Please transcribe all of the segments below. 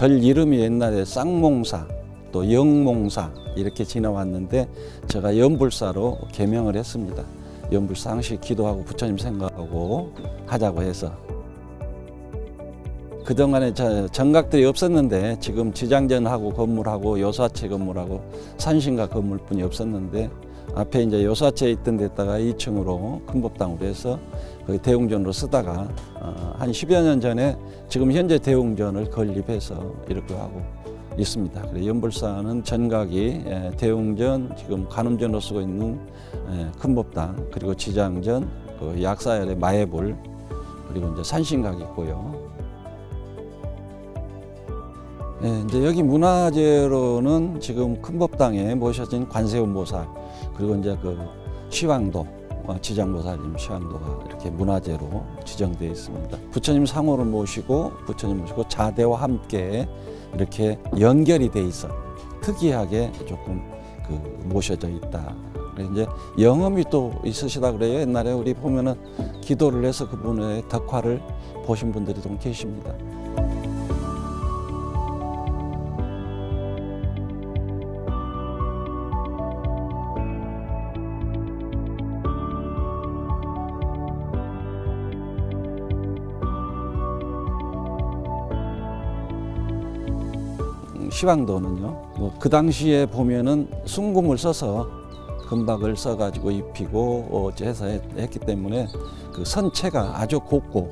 절 이름이 옛날에 쌍몽사 또 영몽사 이렇게 지나왔는데 제가 연불사로 개명을 했습니다. 연불사 항시 기도하고 부처님 생각하고 하자고 해서. 그동안에 정각들이 없었는데 지금 지장전하고 건물하고 요사체 건물하고 산신각 건물뿐이 없었는데 앞에 이제 요사체에 있던 데다가 2층으로 큰법당으로 해서 거기 대웅전으로 쓰다가 한 10여 년 전에 지금 현재 대웅전을 건립해서 이렇게 하고 있습니다. 그래서 연불사는 전각이 대웅전, 지금 관음전으로 쓰고 있는 큰법당, 그리고 지장전, 그 약사열의 마해불, 그리고 이제 산신각이 있고요. 이제 여기 문화재로는 지금 큰법당에 모셔진 관세음보살, 그리고 이제 그 시황도, 지장보살님 시황도가 이렇게 문화재로 지정되어 있습니다. 부처님 상호를 모시고 자대와 함께 이렇게 연결이 돼 있어 특이하게 조금 그 모셔져 있다. 그래서 이제 영험이 또 있으시다 그래요. 옛날에 우리 보면은 기도를 해서 그분의 덕화를 보신 분들이 좀 계십니다. 시황도는요, 그 당시에 보면은 순금을 써서 금박을 써가지고 입히고 해서 했기 때문에 그 선체가 아주 곱고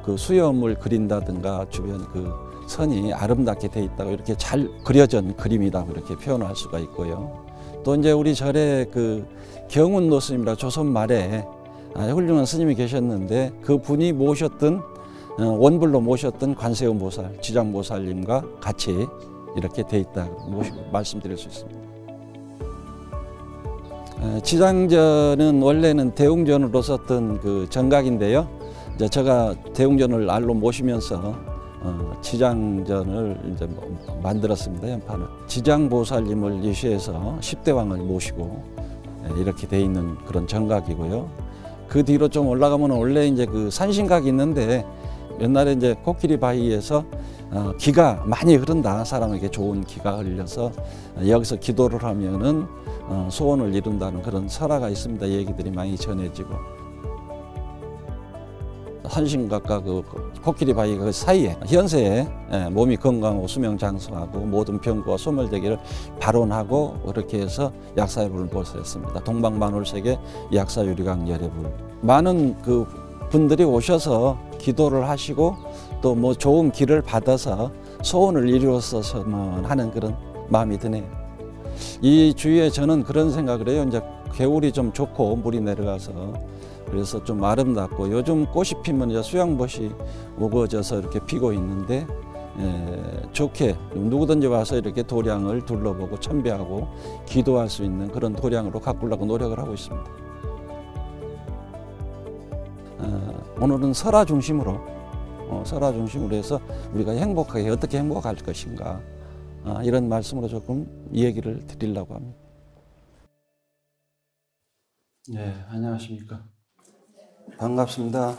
그 수염을 그린다든가 주변 그 선이 아름답게 돼 있다고 이렇게 잘 그려진 그림이라고 이렇게 표현할 수가 있고요. 또 이제 우리 절에 그 경운노 스님이라 조선 말에 훌륭한 스님이 계셨는데 그 분이 모셨던 원불로 모셨던 관세음보살, 지장보살님과 같이 이렇게 돼 있다 말씀드릴 수 있습니다. 지장전은 원래는 대웅전으로 썼던 그 정각인데요. 이제 제가 대웅전을 알로 모시면서 지장전을 이제 만들었습니다. 연판을. 지장보살님을 유시해서 10대왕을 모시고 이렇게 돼 있는 그런 정각이고요. 그 뒤로 좀 올라가면 원래 이제 그 산신각이 있는데 옛날에 이제 코끼리 바위에서 기가 많이 흐른다. 사람에게 좋은 기가 흘려서 여기서 기도를 하면은 소원을 이룬다는 그런 설화가 있습니다. 얘기들이 많이 전해지고. 산신각과 그 코끼리 바위 그 사이에 현세에 몸이 건강하고 수명 장수하고 모든 병과 소멸되기를 발언하고 그렇게 해서 약사유를 보셨습니다. 동방만월세계 약사유리강 열애불. 많은 그 분들이 오셔서 기도를 하시고 또 뭐 좋은 길을 받아서 소원을 이루었으면 하는 그런 마음이 드네요. 이 주위에 저는 그런 생각을 해요. 이제 겨울이 좀 좋고 물이 내려가서 그래서 좀 아름답고 요즘 꽃이 피면 이제 수양봇이 우거져서 이렇게 피고 있는데 좋게 누구든지 와서 이렇게 도량을 둘러보고 참배하고 기도할 수 있는 그런 도량으로 가꾸려고 노력을 하고 있습니다. 오늘은 설화 중심으로 해서 우리가 행복하게 어떻게 행복할 것인가 이런 말씀으로 조금 얘기를 드리려고 합니다. 네, 안녕하십니까. 반갑습니다.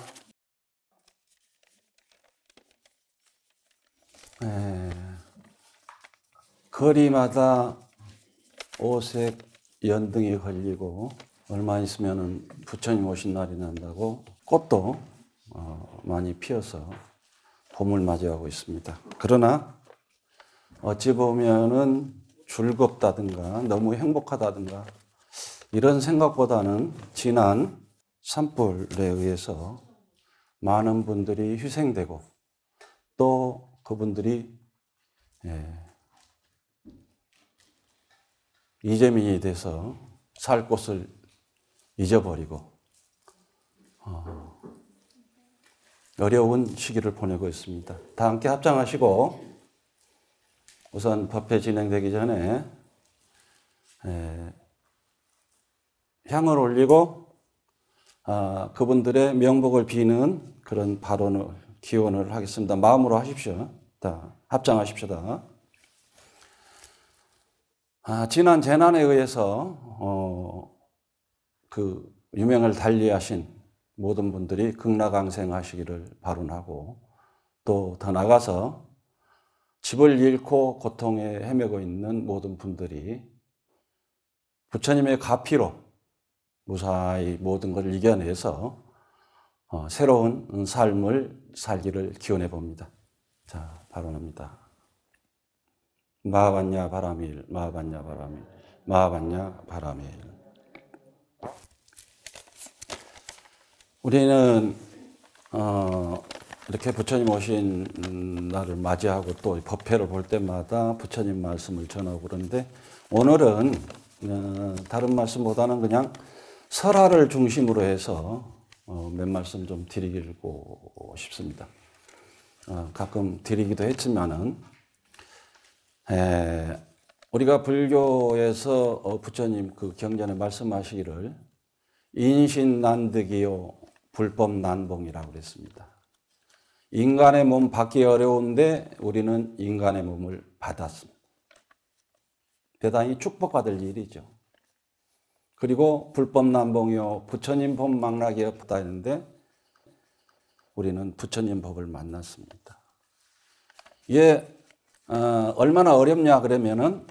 거리마다 오색 연등이 걸리고 얼마 있으면 부처님 오신 날이 난다고 꽃도 많이 피어서 봄을 맞이하고 있습니다. 그러나 어찌 보면은 즐겁다든가 너무 행복하다든가 이런 생각보다는 지난 산불에 의해서 많은 분들이 희생되고 또 그분들이 이재민이 돼서 살 곳을 잊어버리고 어려운 시기를 보내고 있습니다. 다 함께 합장하시고 우선 법회 진행되기 전에 향을 올리고 그분들의 명복을 비는 그런 발언을 기원을 하겠습니다. 마음으로 하십시오. 다 합장하십시오. 다. 지난 재난에 의해서 그 유명을 달리하신 모든 분들이 극락강생하시기를 발언하고 또 더 나가서 집을 잃고 고통에 헤매고 있는 모든 분들이 부처님의 가피로 무사히 모든 것을 이겨내서 새로운 삶을 살기를 기원해 봅니다. 자, 발언합니다. 마하반야 바라밀, 마하반야 바라밀, 마하반야 바라밀. 우리는 이렇게 부처님 오신 날을 맞이하고 또 법회를 볼 때마다 부처님 말씀을 전하고 그러는데 오늘은 다른 말씀보다는 그냥 설화를 중심으로 해서 몇 말씀 좀 드리고 싶습니다. 가끔 드리기도 했지만은 우리가 불교에서 부처님 그 경전에 말씀하시기를 인신난득이요 불법난봉이라고 그랬습니다. 인간의 몸 받기 어려운데 우리는 인간의 몸을 받았습니다. 대단히 축복받을 일이죠. 그리고 불법난봉이요 부처님 법 망락이 없다 했는데 우리는 부처님 법을 만났습니다. 이게 얼마나 어렵냐 그러면은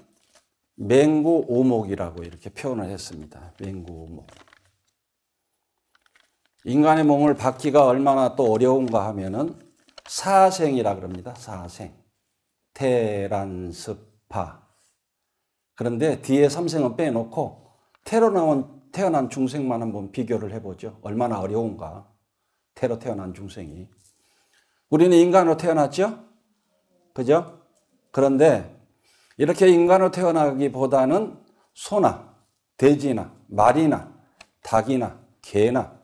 맹구오목이라고 이렇게 표현을 했습니다. 맹구오목. 인간의 몸을 받기가 얼마나 또 어려운가 하면은 사생이라 그럽니다. 사생. 태란습파. 그런데 뒤에 삼생은 빼놓고 태어난 중생만 한번 비교를 해보죠. 얼마나 어려운가. 태로 태어난 중생이. 우리는 인간으로 태어났죠? 그죠? 그런데 이렇게 인간으로 태어나기보다는 소나 돼지나 말이나 닭이나 개나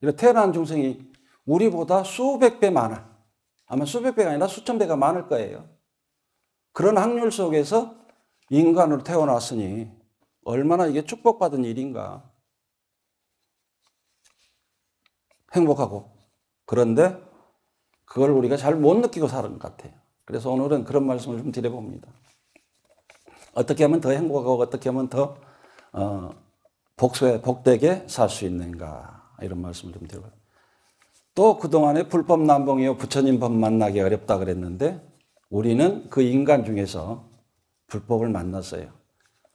이렇게 태어난 중생이 우리보다 수백 배 많아. 아마 수백 배가 아니라 수천 배가 많을 거예요. 그런 확률 속에서 인간으로 태어났으니 얼마나 이게 축복받은 일인가. 행복하고. 그런데 그걸 우리가 잘 못 느끼고 사는 것 같아요. 그래서 오늘은 그런 말씀을 좀 드려봅니다. 어떻게 하면 더 행복하고 어떻게 하면 더 복되게 살 수 있는가. 이런 말씀을 좀 드려봐요. 또 그동안에 불법난봉이요 부처님 법 만나기 어렵다 그랬는데 우리는 그 인간 중에서 불법을 만났어요.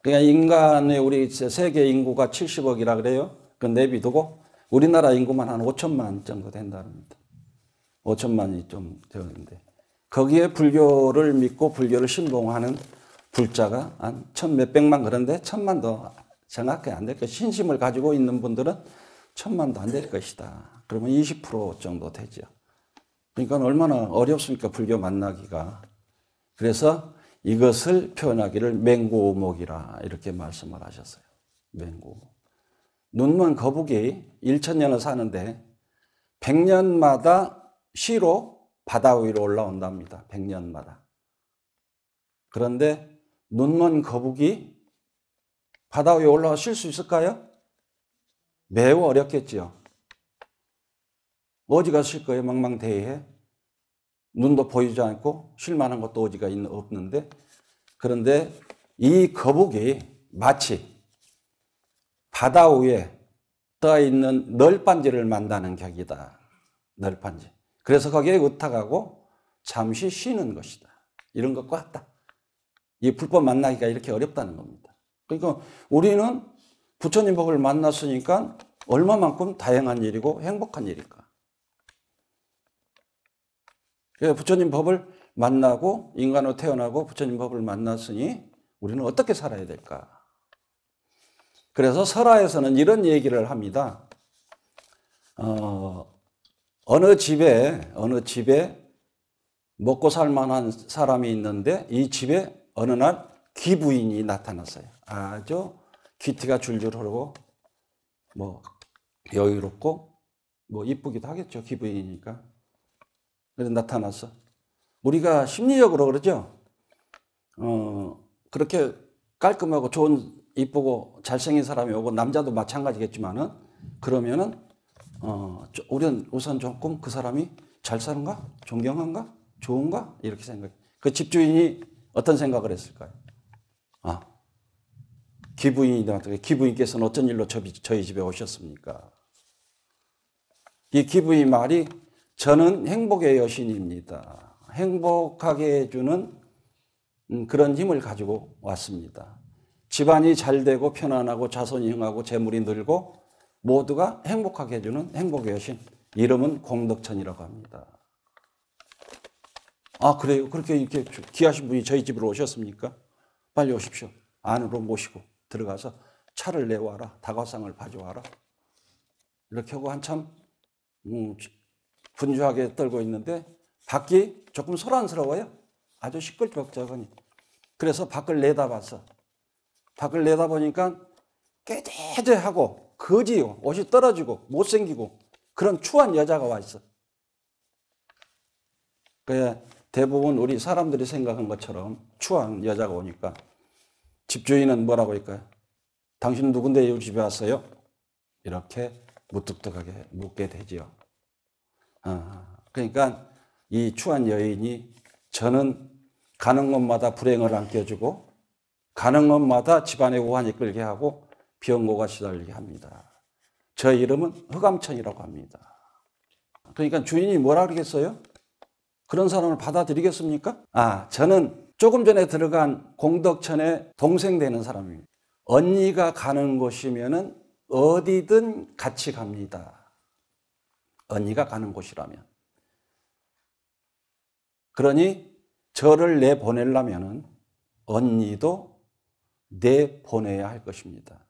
그러니까 인간의 우리 세계 인구가 70억이라 그래요. 그 내비두고 우리나라 인구만 한 5천만 정도 된답니다. 5천만이 좀 되었는데 거기에 불교를 믿고 불교를 신봉하는 불자가 한 천 몇백만 그런데 천만도 정확히 안 될 것이다. 신심을 가지고 있는 분들은 천만도 안 될 것이다. 그러면 20% 정도 되죠. 그러니까 얼마나 어렵습니까? 불교 만나기가. 그래서 이것을 표현하기를 맹구오목이라 이렇게 말씀을 하셨어요. 맹구오목. 눈먼 거북이 1000년을 사는데 100년마다 시로 바다 위로 올라온답니다. 100년마다. 그런데 눈먼 거북이 바다 위에 올라가 쉴 수 있을까요? 매우 어렵겠지요. 어디 가서 쉴 거예요? 망망대해에. 눈도 보이지 않고 쉴 만한 것도 어디가 없는데 그런데 이 거북이 마치 바다 위에 떠 있는 널빤지를 만다는 격이다. 널빤지. 그래서 거기에 의탁하고 잠시 쉬는 것이다. 이런 것과 같다. 이 불법 만나기가 이렇게 어렵다는 겁니다. 그러니까 우리는 부처님 법을 만났으니까 얼마만큼 다양한 일이고 행복한 일일까. 부처님 법을 만나고 인간으로 태어나고 부처님 법을 만났으니 우리는 어떻게 살아야 될까. 그래서 설화에서는 이런 얘기를 합니다. 어느 집에 먹고 살 만한 사람이 있는데 이 집에 어느 날 귀부인이 나타났어요. 아주 귀티가 줄줄 흐르고 뭐 여유롭고 뭐 이쁘기도 하겠죠. 귀부인이니까. 그래서 나타났어. 우리가 심리적으로 그러죠. 그렇게 깔끔하고 좋은 이쁘고 잘생긴 사람이 오고 남자도 마찬가지겠지만은 그러면은 우리는 우선 조금 그 사람이 잘 사는가? 존경한가? 좋은가? 이렇게 생각해. 그 집주인이 어떤 생각을 했을까요? 기부인께서는 어떤 일로 저희 집에 오셨습니까? 이 기부인 말이 저는 행복의 여신입니다. 행복하게 해주는 그런 힘을 가지고 왔습니다. 집안이 잘 되고 편안하고 자손이 흥하고 재물이 늘고 모두가 행복하게 해주는 행복의 여신, 이름은 공덕천이라고 합니다. 아, 그래요? 그렇게 이렇게 귀하신 분이 저희 집으로 오셨습니까? 빨리 오십시오. 안으로 모시고 들어가서 차를 내와라. 다과상을 가져와라. 이렇게 하고 한참 분주하게 떨고 있는데 밖이 조금 소란스러워요. 아주 시끌벅적하니. 그래서 밖을 내다봤어. 밖을 내다보니까 깨재재하고 거지요. 옷이 떨어지고 못생기고 그런 추한 여자가 와 있어. 그래, 대부분 우리 사람들이 생각한 것처럼 추한 여자가 오니까 집주인은 뭐라고 할까요? 당신 누군데 우리 집에 왔어요? 이렇게 무뚝뚝하게 묻게 되지요. 그러니까 이 추한 여인이 저는 가는 곳마다 불행을 안겨주고 가는 곳마다 집안에 오한이 끌게 하고 병고가 시달리게 합니다. 저 이름은 흑암천이라고 합니다. 그러니까 주인이 뭐라 그러겠어요? 그런 사람을 받아들이겠습니까? 저는 조금 전에 들어간 공덕천의 동생 되는 사람입니다. 언니가 가는 곳이면은 어디든 같이 갑니다. 언니가 가는 곳이라면. 그러니 저를 내보내려면은 언니도 내보내야 할 것입니다.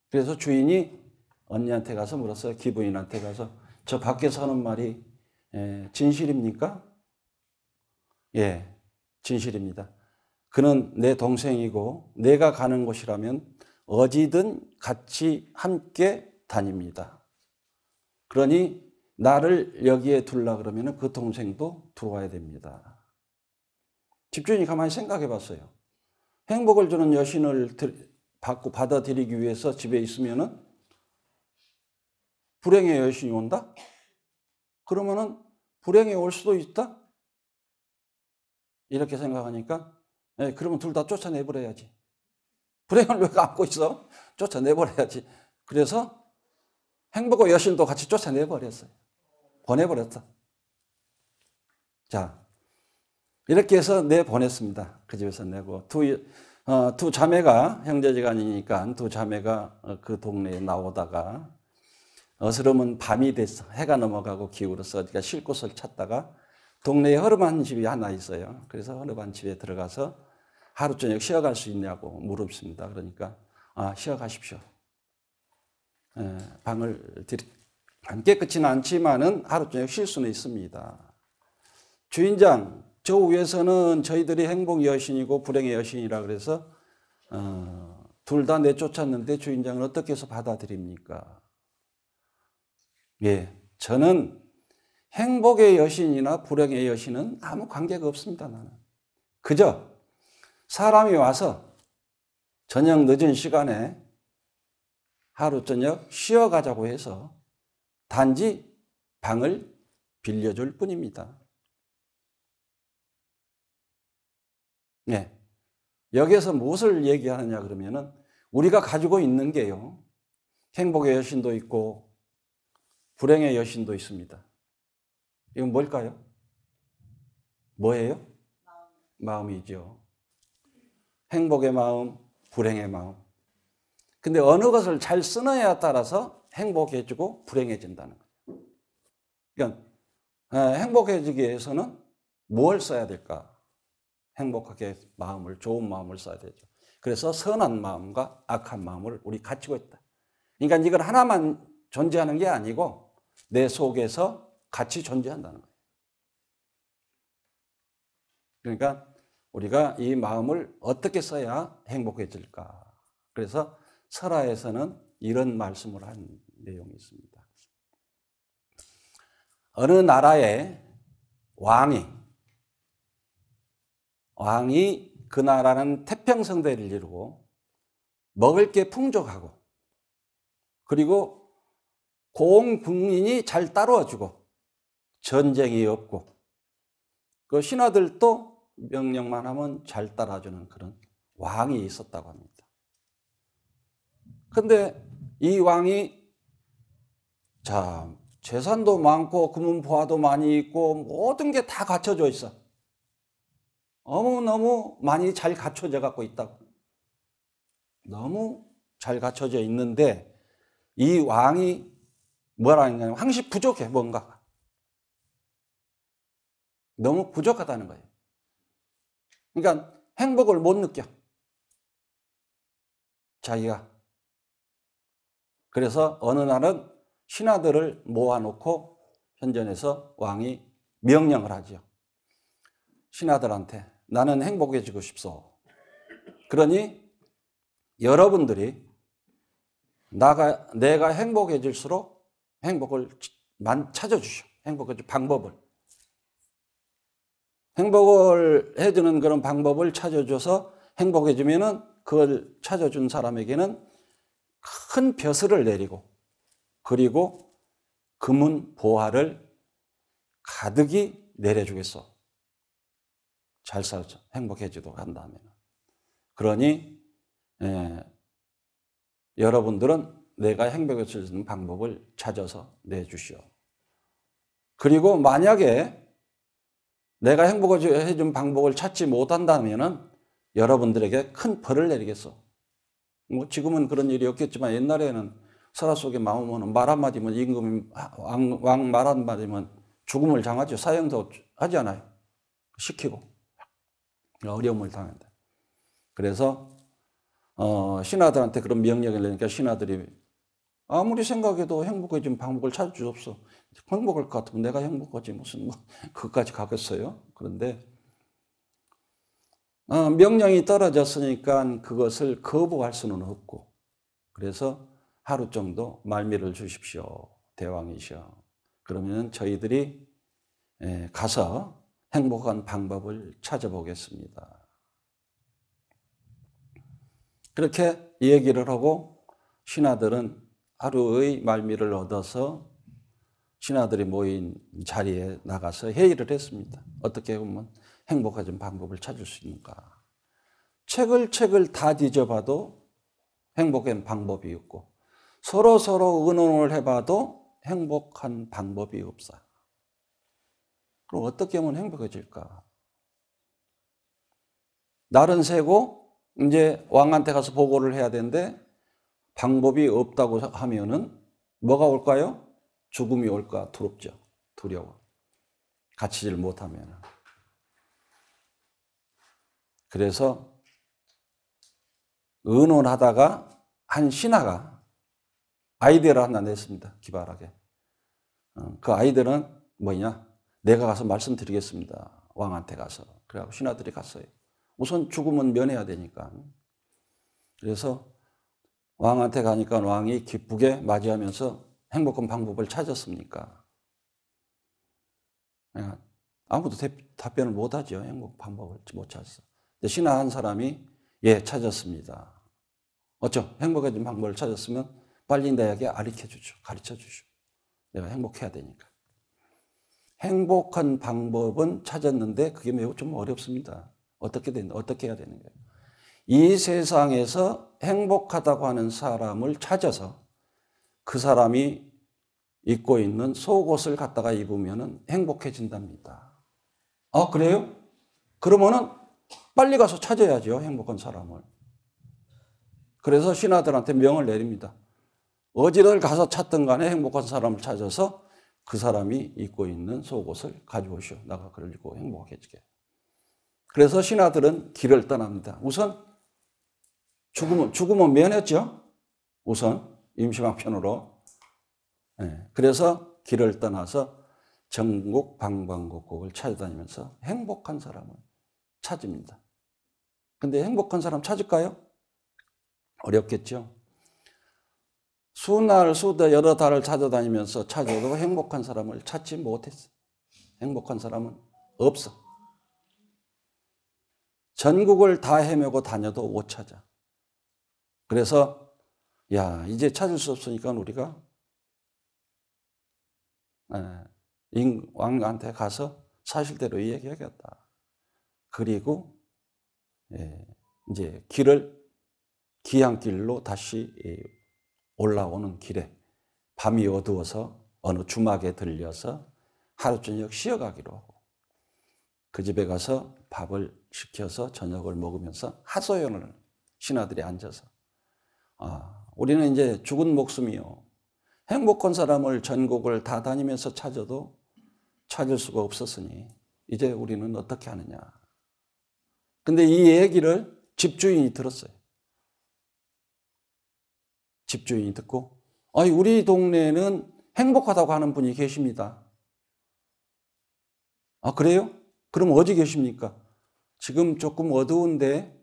그래서 주인이 언니한테 가서 물었어요. 기부인한테 가서 저 밖에서 하는 말이 진실입니까? 예, 진실입니다. 그는 내 동생이고 내가 가는 곳이라면 어디든 같이 함께 다닙니다. 그러니 나를 여기에 둘라 그러면 그 동생도 들어와야 됩니다. 집주인이 가만히 생각해 봤어요. 행복을 주는 여신을 받아들이기 위해서 집에 있으면은 불행의 여신이 온다? 그러면은 불행이 올 수도 있다? 이렇게 생각하니까 그러면 둘 다 쫓아내버려야지. 불행을 왜 안고 있어? 쫓아내버려야지. 그래서 행복의 여신도 같이 쫓아내버렸어요. 보내버렸다. 자, 이렇게 해서 내보냈습니다. 그 집에서 내고 두 자매가 형제지간이니까 두 자매가 그 동네에 나오다가 어스름은 밤이 됐어. 해가 넘어가고 기울어서 어디가 쉴 곳을 찾다가 동네에 허름한 집이 하나 있어요. 그래서 허름한 집에 들어가서 하루 저녁 쉬어갈 수 있냐고 물었습니다. 그러니까 쉬어가십시오. 방을 깨끗이는 않지만은 하루 저녁 쉴 수는 있습니다. 주인장, 저 위에서는 저희들이 행복 여신이고 불행의 여신이라 그래서 둘 다 내쫓았는데 주인장은 어떻게 해서 받아들입니까? 예, 저는 행복의 여신이나 불행의 여신은 아무 관계가 없습니다. 나는 그저 사람이 와서 저녁 늦은 시간에 하루 저녁 쉬어가자고 해서 단지 방을 빌려줄 뿐입니다. 네. 여기에서 무엇을 얘기하느냐 그러면은 우리가 가지고 있는 게요. 행복의 여신도 있고 불행의 여신도 있습니다. 이건 뭘까요? 뭐예요? 마음이죠. 행복의 마음, 불행의 마음. 근데 어느 것을 잘 쓰느냐에 따라서 행복해지고 불행해진다는 거예요. 그러니까 행복해지기 위해서는 뭘 써야 될까? 행복하게 마음을, 좋은 마음을 써야 되죠. 그래서 선한 마음과 악한 마음을 우리 가지고 있다. 그러니까 이건 하나만 존재하는 게 아니고 내 속에서 같이 존재한다는 거예요. 그러니까 우리가 이 마음을 어떻게 써야 행복해질까? 그래서 설화에서는 이런 말씀을 한 내용이 있습니다. 어느 나라의 왕이 그 나라는 태평성대를 이루고 먹을 게 풍족하고 그리고 공국민이 잘 따라와주고 전쟁이 없고 그 신하들도 명령만 하면 잘 따라주는 그런 왕이 있었다고 합니다. 근데 이 왕이 재산도 많고 금은보화도 많이 있고 모든 게 다 갖춰져 있어. 너무너무 많이 잘 갖춰져 갖고 있다고. 너무 잘 갖춰져 있는데 이 왕이 뭐라 하냐면 항시 부족해, 뭔가가. 너무 부족하다는 거예요. 그러니까 행복을 못 느껴. 자기가. 그래서 어느 날은 신하들을 모아놓고 현전에서 왕이 명령을 하죠. 신하들한테 나는 행복해지고 싶소. 그러니 여러분들이 내가 행복해질수록 행복을 찾아주시오. 행복해질 방법을. 행복을 해주는 그런 방법을 찾아줘서 행복해지면은 그걸 찾아준 사람에게는 큰 벼슬을 내리고 그리고 금은 보화를 가득히 내려주겠소. 잘 살죠. 행복해지도록 한다면. 그러니 여러분들은 내가 행복해질 수 있는 방법을 찾아서 내주시오. 그리고 만약에 내가 행복해진 방법을 찾지 못한다면 여러분들에게 큰 벌을 내리겠소. 뭐 지금은 그런 일이 없겠지만 옛날에는 설화 속에 마음은 말 한마디면 임금이 왕 말 한마디면 죽음을 당하죠. 사형도 하지 않아요. 시키고 어려움을 당한다. 그래서 신하들한테 그런 명령을 내니까 신하들이 아무리 생각해도 행복해진 방법을 찾을 수 없어. 행복할 것 같으면 내가 행복하지 무슨 그것까지 가겠어요. 그런데 명령이 떨어졌으니까 그것을 거부할 수는 없고 그래서 하루 정도 말미를 주십시오. 대왕이시여. 그러면 저희들이 가서 행복한 방법을 찾아보겠습니다. 그렇게 얘기를 하고 신하들은 하루의 말미를 얻어서 신하들이 모인 자리에 나가서 회의를 했습니다. 어떻게 하면 행복해진 방법을 찾을 수 있는가. 책을 다 뒤져봐도 행복한 방법이 없고 서로 의논을 해봐도 행복한 방법이 없어요. 그럼 어떻게 하면 행복해질까? 날은 새고 이제 왕한테 가서 보고를 해야 되는데 방법이 없다고 하면은 뭐가 올까요? 죽음이 올까 두렵죠. 두려워. 갖추질 못하면. 그래서 의논하다가 한 신하가 아이디어를 하나 냈습니다. 기발하게. 그 아이디어는 뭐냐? 내가 가서 말씀드리겠습니다. 왕한테 가서. 그래갖고 신하들이 갔어요. 우선 죽음은 면해야 되니까. 그래서 왕한테 가니까 왕이 기쁘게 맞이하면서 행복한 방법을 찾았습니까? 아무도 답변을 못하죠. 행복 방법을 못 찾았어. 신하 한 사람이 예, 찾았습니다. 어쩌? 행복해진 방법을 찾았으면 빨리 내게 가르쳐 주죠. 내가 행복해야 되니까. 행복한 방법은 찾았는데 그게 매우 좀 어렵습니다. 어떻게 해야 되는 거예요? 이 세상에서 행복하다고 하는 사람을 찾아서 그 사람이 입고 있는 속옷을 갖다가 입으면 행복해진답니다. 그래요? 그러면은 빨리 가서 찾아야죠. 행복한 사람을. 그래서 신하들한테 명을 내립니다. 어디를 가서 찾든 간에 행복한 사람을 찾아서 그 사람이 입고 있는 속옷을 가져오시오. 나가 그걸 입고 행복해지게. 그래서 신하들은 길을 떠납니다. 우선 죽음은 면했죠. 우선 임시방편으로. 그래서 길을 떠나서 전국 방방곡곡을 찾아다니면서 행복한 사람을 찾습니다. 근데 행복한 사람 찾을까요? 어렵겠죠. 여러 달을 찾아다니면서 찾아도 행복한 사람을 찾지 못했어. 행복한 사람은 없어. 전국을 다 헤매고 다녀도 못 찾아. 그래서 이제 찾을 수 없으니까 우리가 왕한테 가서 사실대로 이야기하겠다. 그리고 이제 기향길로 다시 올라오는 길에 밤이 어두워서 어느 주막에 들려서 하루 저녁 쉬어가기로 하고 그 집에 가서 밥을 시켜서 저녁을 먹으면서 하소연을 신하들이 앉아서 우리는 이제 죽은 목숨이요. 행복한 사람을 전국을 다 다니면서 찾아도 찾을 수가 없었으니 이제 우리는 어떻게 하느냐. 근데 이 얘기를 집주인이 들었어요. 집주인이 듣고 우리 동네에는 행복하다고 하는 분이 계십니다. 그래요? 그럼 어디 계십니까? 지금 조금 어두운데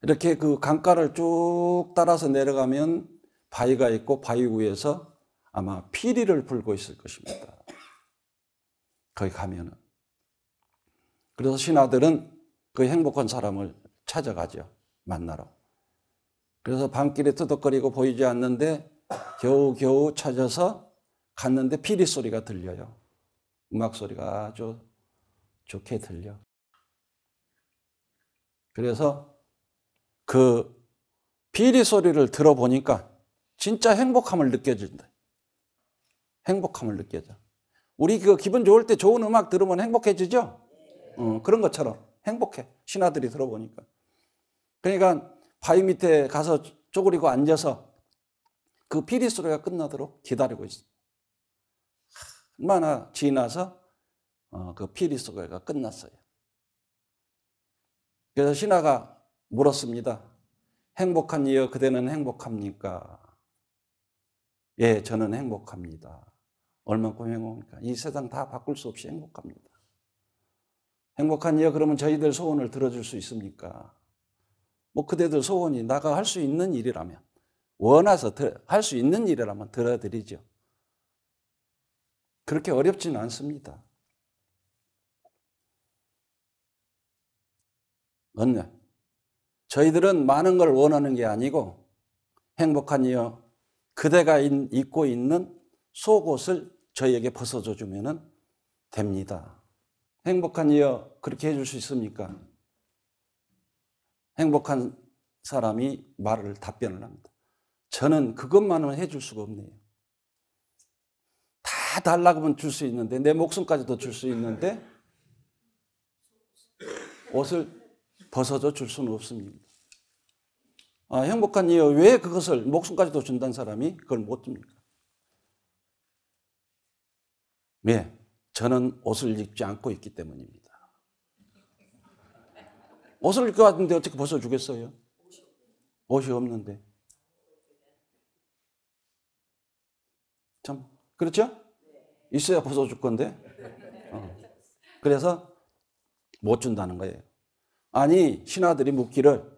이렇게 그 강가를 쭉 따라서 내려가면 바위가 있고 바위 위에서 아마 피리를 불고 있을 것입니다. 거기 가면은. 그래서 신하들은 그 행복한 사람을 찾아가죠. 만나러. 그래서 밤길에 터덕거리고 보이지 않는데 겨우겨우 찾아서 갔는데 피리 소리가 들려요. 음악 소리가 아주 좋게 들려. 그래서 그 피리 소리를 들어보니까 진짜 행복함을 느껴진다. 행복함을 느껴져. 우리 그 기분 좋을 때 좋은 음악 들으면 행복해지죠? 그런 것처럼 행복해. 신하들이 들어보니까. 그러니까 바위 밑에 가서 쪼그리고 앉아서 그 피리 소리가 끝나도록 기다리고 있어. 얼마나 지나서 그 피리 소리가 끝났어요. 그래서 신하가 물었습니다. 행복한 이여 그대는 행복합니까? 예, 저는 행복합니다. 얼만큼 행복합니까? 이 세상 다 바꿀 수 없이 행복합니다. 행복한 이여 그러면 저희들 소원을 들어줄 수 있습니까? 뭐 그대들 소원이 나가 할 수 있는 일이라면 원해서 할 수 있는 일이라면 들어드리죠. 그렇게 어렵지는 않습니다. 언제? 저희들은 많은 걸 원하는 게 아니고 행복한 이여 그대가 입고 있는 속옷을 저희에게 벗어줘 주면 됩니다. 행복한 이여 그렇게 해줄 수 있습니까? 행복한 사람이 답변을 합니다. 저는 그것만은 해줄 수가 없네요. 다 달라고 하면 줄 수 있는데 내 목숨까지도 줄 수 있는데 옷을 벗어줘 줄 수는 없습니다. 행복한 이유 왜 그것을 목숨까지도 준다는 사람이 그걸 못 줍니까? 왜? 저는 옷을 입지 않고 있기 때문입니다. 옷을 입고 왔는데 어떻게 벗어주겠어요? 옷이 없는데. 참 그렇죠? 있어야 벗어줄 건데. 그래서 못 준다는 거예요. 아니 신하들이 묻기를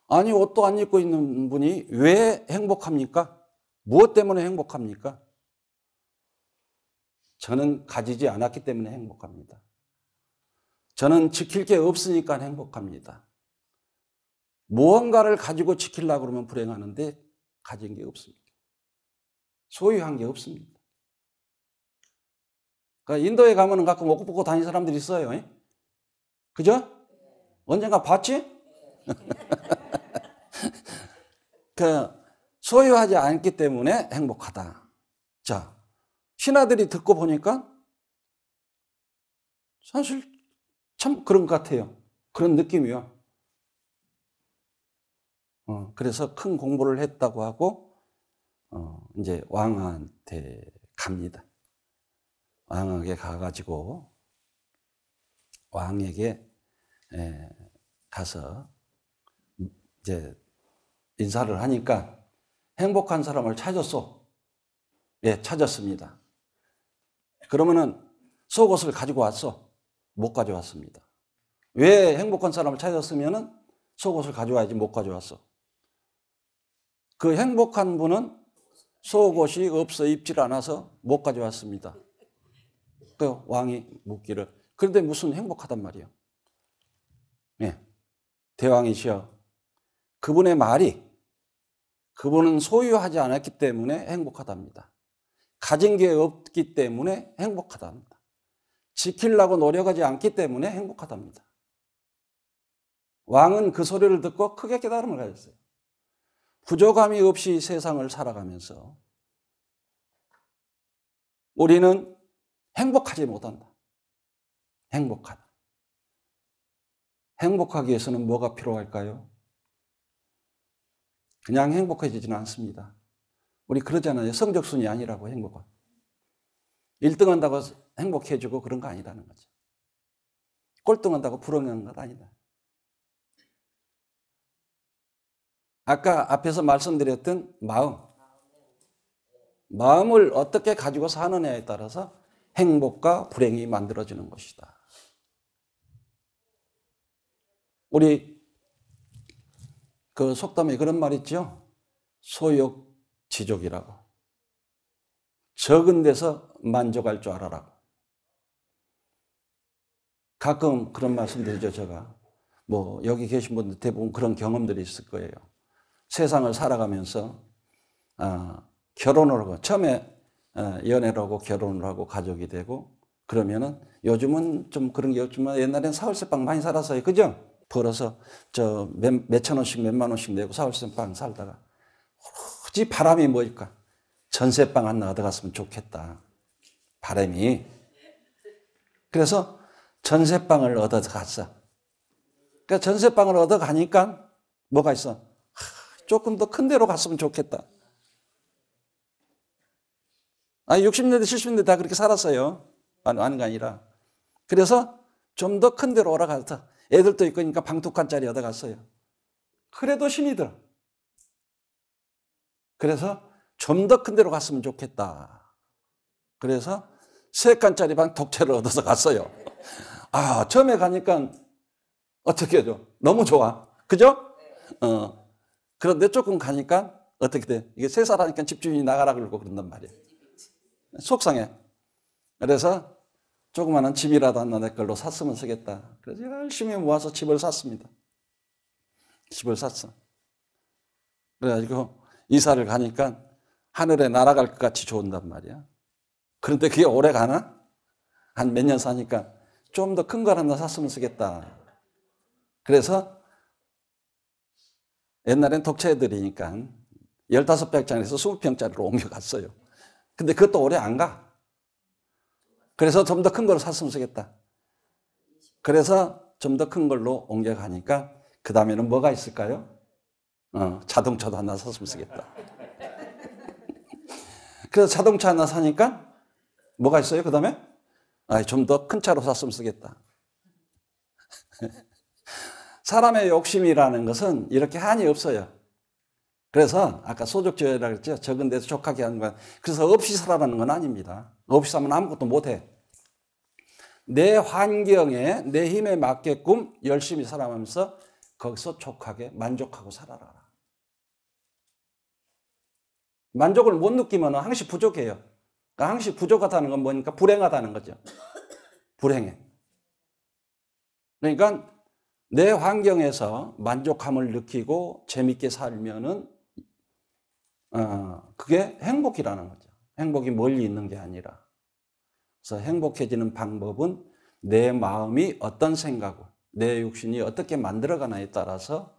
옷도 안 입고 있는 분이 왜 행복합니까? 무엇 때문에 행복합니까? 저는 가지지 않았기 때문에 행복합니다. 저는 지킬 게 없으니까 행복합니다. 무언가를 가지고 지키려고 그러면 불행하는데 가진 게 없습니다. 소유한 게 없습니다. 그러니까 인도에 가면 가끔 옷 벗고 다니는 사람들이 있어요. 그죠? 언젠가 봤지? 소유하지 않기 때문에 행복하다. 자, 신하들이 듣고 보니까 사실 참 그런 것 같아요. 그런 느낌이요. 그래서 큰 공부를 했다고 하고 이제 왕한테 갑니다. 왕에게 가가지고 왕에게 가서 이제 인사를 하니까 행복한 사람을 찾았어. 예, 찾았습니다. 그러면은 속옷을 가지고 왔어. 못 가져왔습니다. 왜 행복한 사람을 찾았으면은 속옷을 가져와야지 못 가져왔어. 그 행복한 분은 속옷이 없어 입질 않아서 못 가져왔습니다. 그 왕이 묻기를 그런데 무슨 행복하단 말이에요. 예, 대왕이시여 그분의 말이 그분은 소유하지 않았기 때문에 행복하답니다. 가진 게 없기 때문에 행복하답니다. 지키려고 노력하지 않기 때문에 행복하답니다. 왕은 그 소리를 듣고 크게 깨달음을 가졌어요. 부족함이 없이 세상을 살아가면서 우리는 행복하지 못한다. 행복하다. 행복하기 위해서는 뭐가 필요할까요? 그냥 행복해지지는 않습니다. 우리 그러잖아요. 성적순이 아니라고 행복은. 1등 한다고 행복해지고 그런 거 아니라는 거죠. 꼴등 한다고 불행한 건 아니다. 아까 앞에서 말씀드렸던 마음을 어떻게 가지고 사느냐에 따라서 행복과 불행이 만들어지는 것이다. 우리 그 속담에 그런 말 있죠. 소욕지족이라고. 적은 데서 만족할 줄 알아라고. 가끔 그런 말씀 드리죠, 제가. 뭐 여기 계신 분들 대부분 그런 경험들이 있을 거예요. 세상을 살아가면서 결혼을 하고 처음에 연애를 하고 결혼을 하고 가족이 되고 그러면은 요즘은 좀 그런 게 없지만 옛날엔 사월세방 많이 살았어요. 그죠? 벌어서 저 몇천 원씩 몇만 원씩 내고 사월세방 살다가 굳이 바람이 뭘까? 전세방 하나 얻어갔으면 좋겠다. 바람이. 그래서 전세방을 얻어갔어. 그러니까 전세방을 얻어가니까 뭐가 있어? 조금 더 큰 데로 갔으면 좋겠다. 60년대, 70년대 다 그렇게 살았어요. 아는 게 아니라. 그래서 좀 더 큰 데로 올라가서 애들도 있으니까 방 2칸짜리 얻어갔어요. 그래도 신이 들어. 그래서 좀 더 큰 데로 갔으면 좋겠다. 그래서 3칸짜리 방 독채를 얻어서 갔어요. 처음에 가니까 어떻게 해줘? 너무 좋아. 그죠? 그런데 조금 가니까 어떻게 돼? 이게 3살 하니까 집주인이 나가라 그러고 그런단 말이에요. 속상해. 그래서 조그마한 집이라도 하나 내 걸로 샀으면 쓰겠다. 그래서 열심히 모아서 집을 샀습니다. 집을 샀어. 그래가지고 이사를 가니까 하늘에 날아갈 것 같이 좋은단 말이야. 그런데 그게 오래 가나? 한 몇 년 사니까 좀 더 큰 걸 하나 샀으면 쓰겠다. 그래서 옛날엔 독채들이니까 15평짜리에서 20평짜리로 옮겨갔어요. 근데 그것도 오래 안 가. 그래서 좀 더 큰 걸 샀으면 쓰겠다. 그래서 좀 더 큰 걸로 옮겨가니까 그 다음에는 뭐가 있을까요? 자동차도 하나 샀으면 쓰겠다. 그래서 자동차 하나 사니까 뭐가 있어요? 그 다음에? 좀 더 큰 차로 샀으면 쓰겠다. 사람의 욕심이라는 것은 이렇게 한이 없어요. 그래서 아까 소족지어라고 했죠. 적은 데서 족하게 하는 건. 그래서 없이 살아라는 건 아닙니다. 없이 살면 아무것도 못해. 내 환경에 내 힘에 맞게끔 열심히 살아가면서 거기서 족하게 만족하고 살아라. 만족을 못 느끼면 항시 부족해요. 그러니까 항시 부족하다는 건 뭐니까 불행하다는 거죠. 불행해. 그러니까 내 환경에서 만족함을 느끼고 재밌게 살면은 그게 행복이라는 거죠. 행복이 멀리 있는 게 아니라. 그래서 행복해지는 방법은 내 마음이 어떤 생각을, 내 육신이 어떻게 만들어가나에 따라서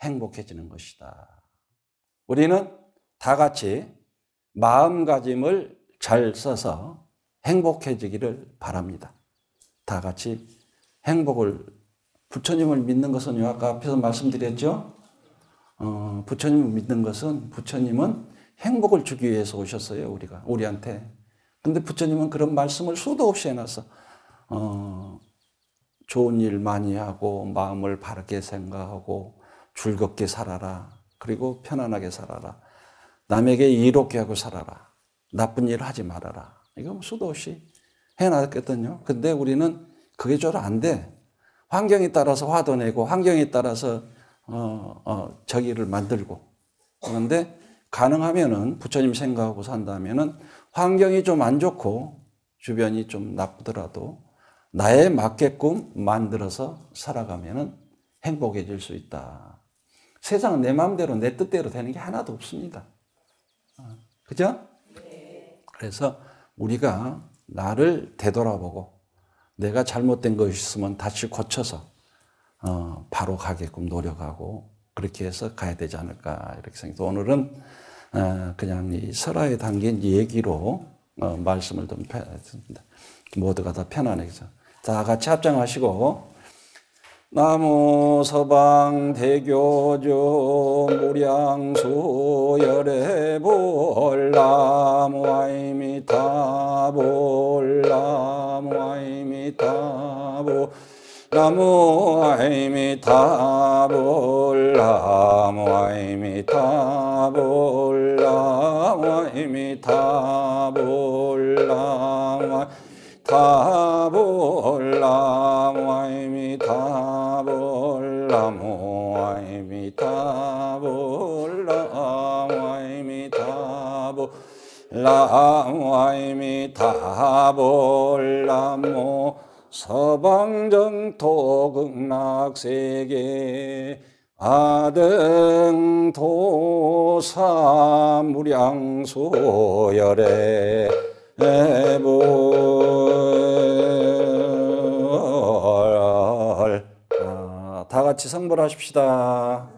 행복해지는 것이다. 우리는 다 같이 마음가짐을 잘 써서 행복해지기를 바랍니다. 다 같이 행복을, 부처님을 믿는 것은 아까 앞에서 말씀드렸죠. 부처님을 믿는 것은 부처님은 행복을 주기 위해서 오셨어요. 우리한테. 근데 부처님은 그런 말씀을 수도 없이 해놨어. 좋은 일 많이 하고 마음을 바르게 생각하고 즐겁게 살아라. 그리고 편안하게 살아라. 남에게 이롭게 하고 살아라. 나쁜 일 하지 말아라. 이거 수도 없이 해놨거든요. 근데 우리는 그게 잘 안 돼. 환경에 따라서 화도 내고 환경에 따라서 저기를 만들고. 그런데 가능하면은 부처님 생각하고 산다면은 환경이 좀 안 좋고 주변이 좀 나쁘더라도 나에 맞게끔 만들어서 살아가면은 행복해질 수 있다. 세상은 내 마음대로 내 뜻대로 되는 게 하나도 없습니다. 그죠? 그래서 우리가 나를 되돌아보고 내가 잘못된 것이 있으면 다시 고쳐서 바로 가게끔 노력하고 그렇게 해서 가야 되지 않을까 이렇게 생각해서 오늘은 그냥 이 설화에 담긴 얘기로 말씀을 좀 했습니다. 모두가 다 편안하게 해서 다 같이 합장하시고 나무 서방 대교조 무량수 열애볼 나무 아이미타볼 나무 아이미타볼 나무 아이미타볼 나무 아이미타볼 나무 아이미타볼 나무 타볼 나무 아이미타볼 나무 아이미타볼 나무 아이미타볼 나무 아이미타볼 나무 서방정토 극락세계 아등도사 무량수 열애 다 같이 성불하십시다.